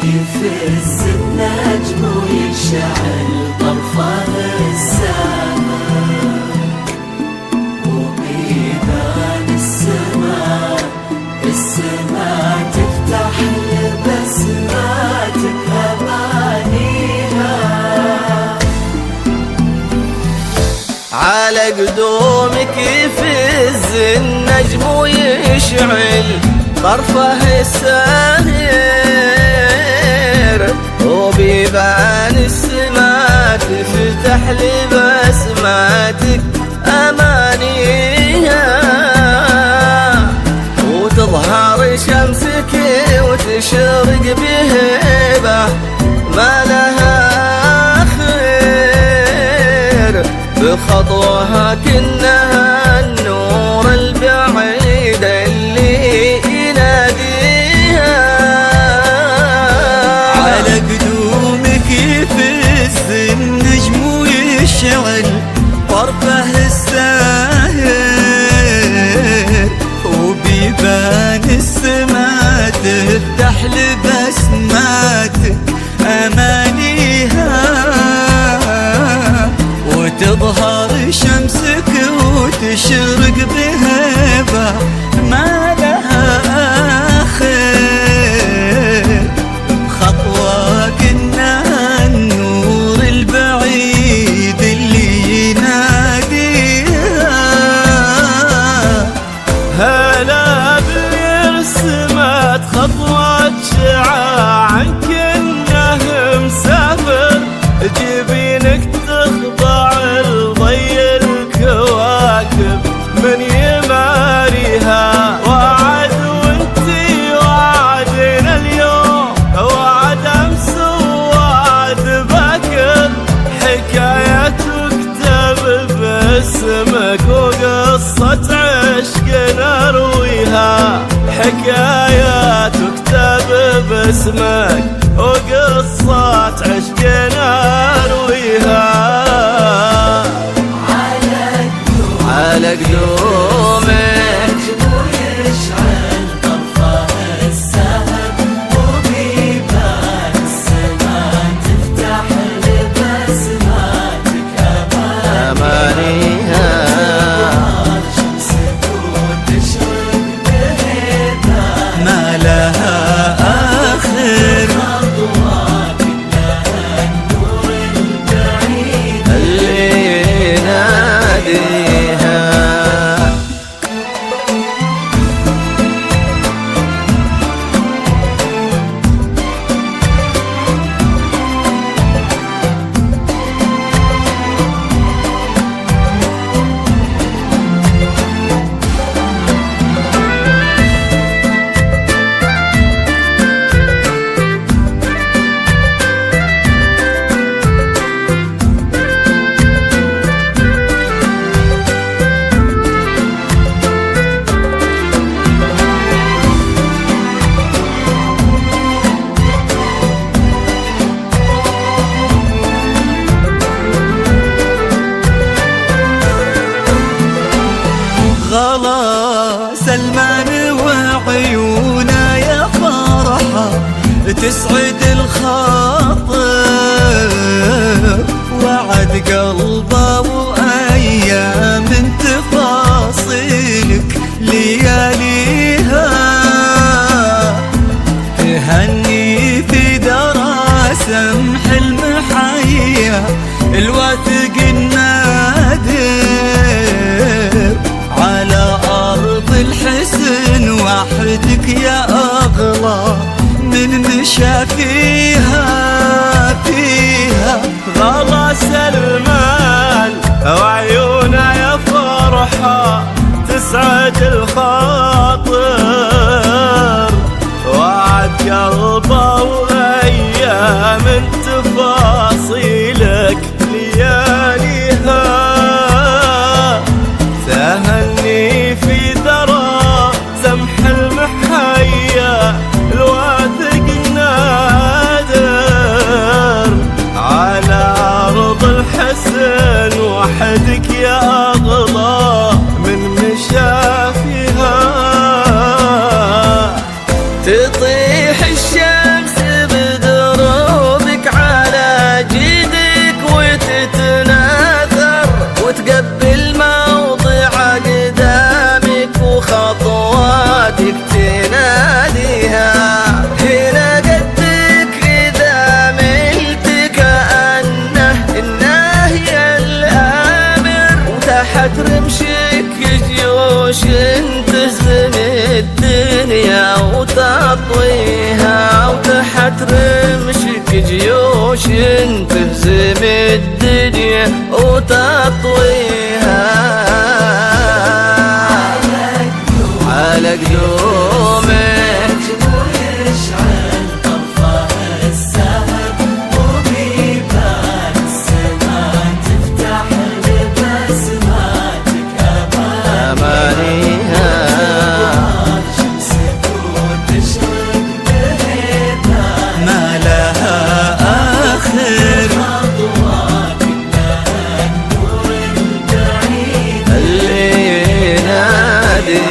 يفز النجم ويشعل طرفه السماء، وبيبان السماء تفتح لبسماتك أمانيها. على قدومك يفز النجم ويشعل طرفه الساهر، وبيبان السماء تفتح لبسماتك أمانيها، وتظهر شمسك وتشرق بهيبة ما لها خير، بخطوها كأنها النور البعيد اللي يناديها. على قدومك يفز النجم ويشعل طرفه الساهر، وبيبان السماء تفتح لبسماتك أمانيها، وتظهر شمسك وتشرق بهيبة ما لها آخر، بخطوة كأنها النور البعيد اللي يناديها. هلا برسمت خطوة شعاع كأنه مسافر، جبينك تخضع لضي الكواكب من يماريها. وعد وانتي وعدنا اليوم، وعد امس ووعد باكر، حكاية تكتب باسمك وقصة عشق نرويها، حكاية تكتب باسمك وقصة عشق نرويها. على قدومك ويشعل طرفه السهر، وبيبان السماء تفتح لبسماتك أمانيها، شمسك وتشرق بهيبة ما لها آخر، خطوة كأنها النور البعيد اللي يناديها. غلا سلمان وعيونا يا فرحة تسعد الخاطر، وعد قلبه وأيام تفاصيلك لياليها، تهني في درا سمح المحيا الواثق النادر، على أرض الحسن وحدك يا أغلى من مشى فيها. غلا سلمان وعيونا يا فرحة تسعد الخاطر، وعد قلبه وأيام تفاصيلك لياليها، تهني في ذرى سمح المحيا الواثق النادر، على أرض الحسن وحدك يا أغلى من مشى فيها. وتطويها، وتحت رمشك جيوش تهزم الدنيا وتطويها. على قدومك ويشعل طرفها السهب، وبيبان السماء تفتح لبسماتك أمانيها. شمسك وتشرق بهيبها، ما لها آخر خطوات إنها النور البعيد اللي يناديها.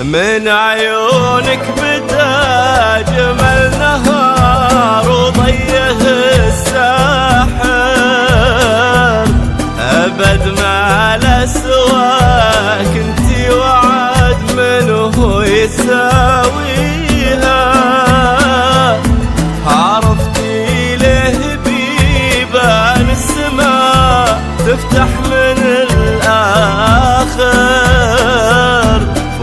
من عيونك بدا جمل نهار وضيه الساحر، أبد ما له سواك انتي وعد منه يساويها. عرفتي له بيبان السماء تفتح من الآخر،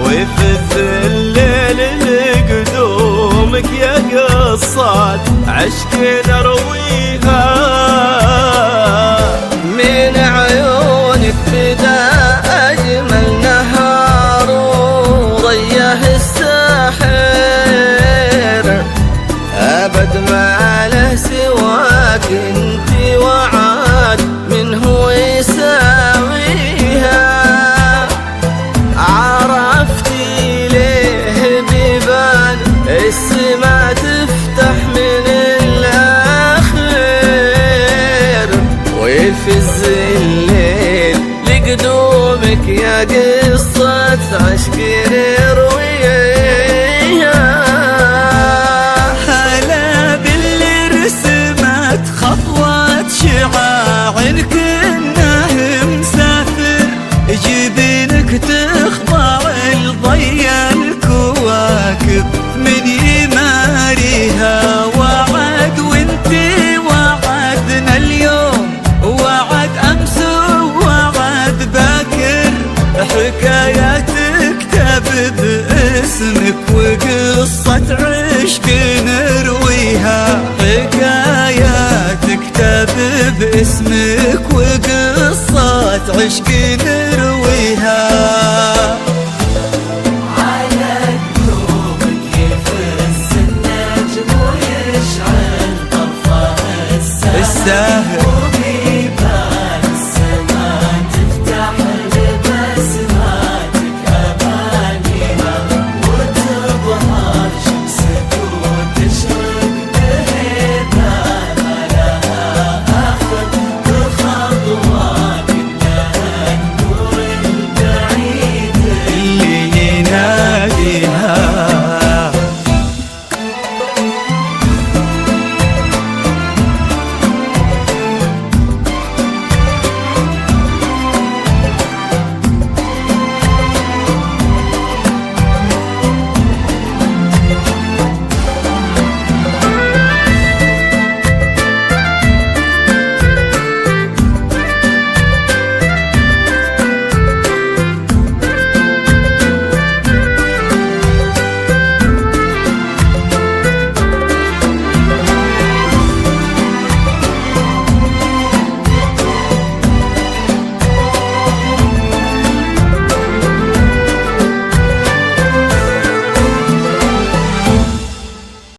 ويفز الليل لقدومك يا قصات عشق نرويها. من عيونك بدا أجمل نهار وضيه الساحر، أبد ما له سواك انتي وعاد منه يساويها. عرفتي ليه بيبان السما تفتح من الآخر، ويفز الليل لقدومك يا قصة عشق نرويها. هلا باللي رسمت خطوات شعاع كأنه مسافر، جبينك تخضع لضي الكواكب من يماريها. وعد وانتي وعدنا اليوم، وعد امس ووعد باكر، حكاية تكتب باسمك وقصة عشق نرويها. حكاية تكتب باسمك وقصة عشق